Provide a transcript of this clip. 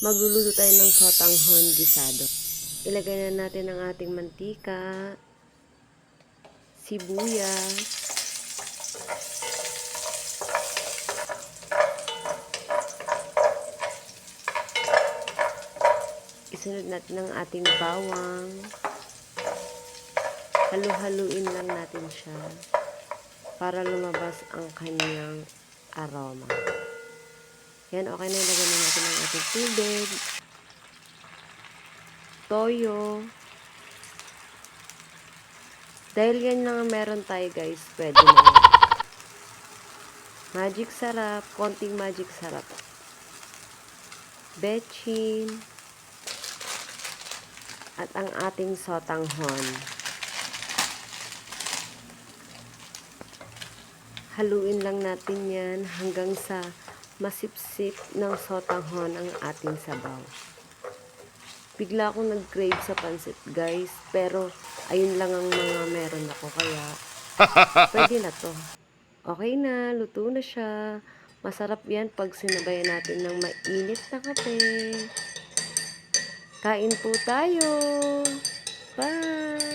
Magluluto tayo ng sotanghon gisado. Ilagay na natin ang ating mantika, sibuyas, isunod natin ang ating bawang, halu-haluin lang natin siya para lumabas ang kanyang aroma. Yan, okay na. Ilagay na natin ang ating tubig, toyo. Dahil yan lang meron tayo guys, pwede na yan. Magic sarap, konting magic sarap. Bechin, at ang ating sotanghon. Haluin lang natin yan hanggang sa masipsip ng sotanghon ang ating sabaw. Bigla akong nag-crave sa pansit guys, pero ayun lang ang mga meron ako, kaya pwede na to. Okay na, luto na siya. Masarap yan pag sinabayan natin ng mainit na kape. Kain po tayo. Bye!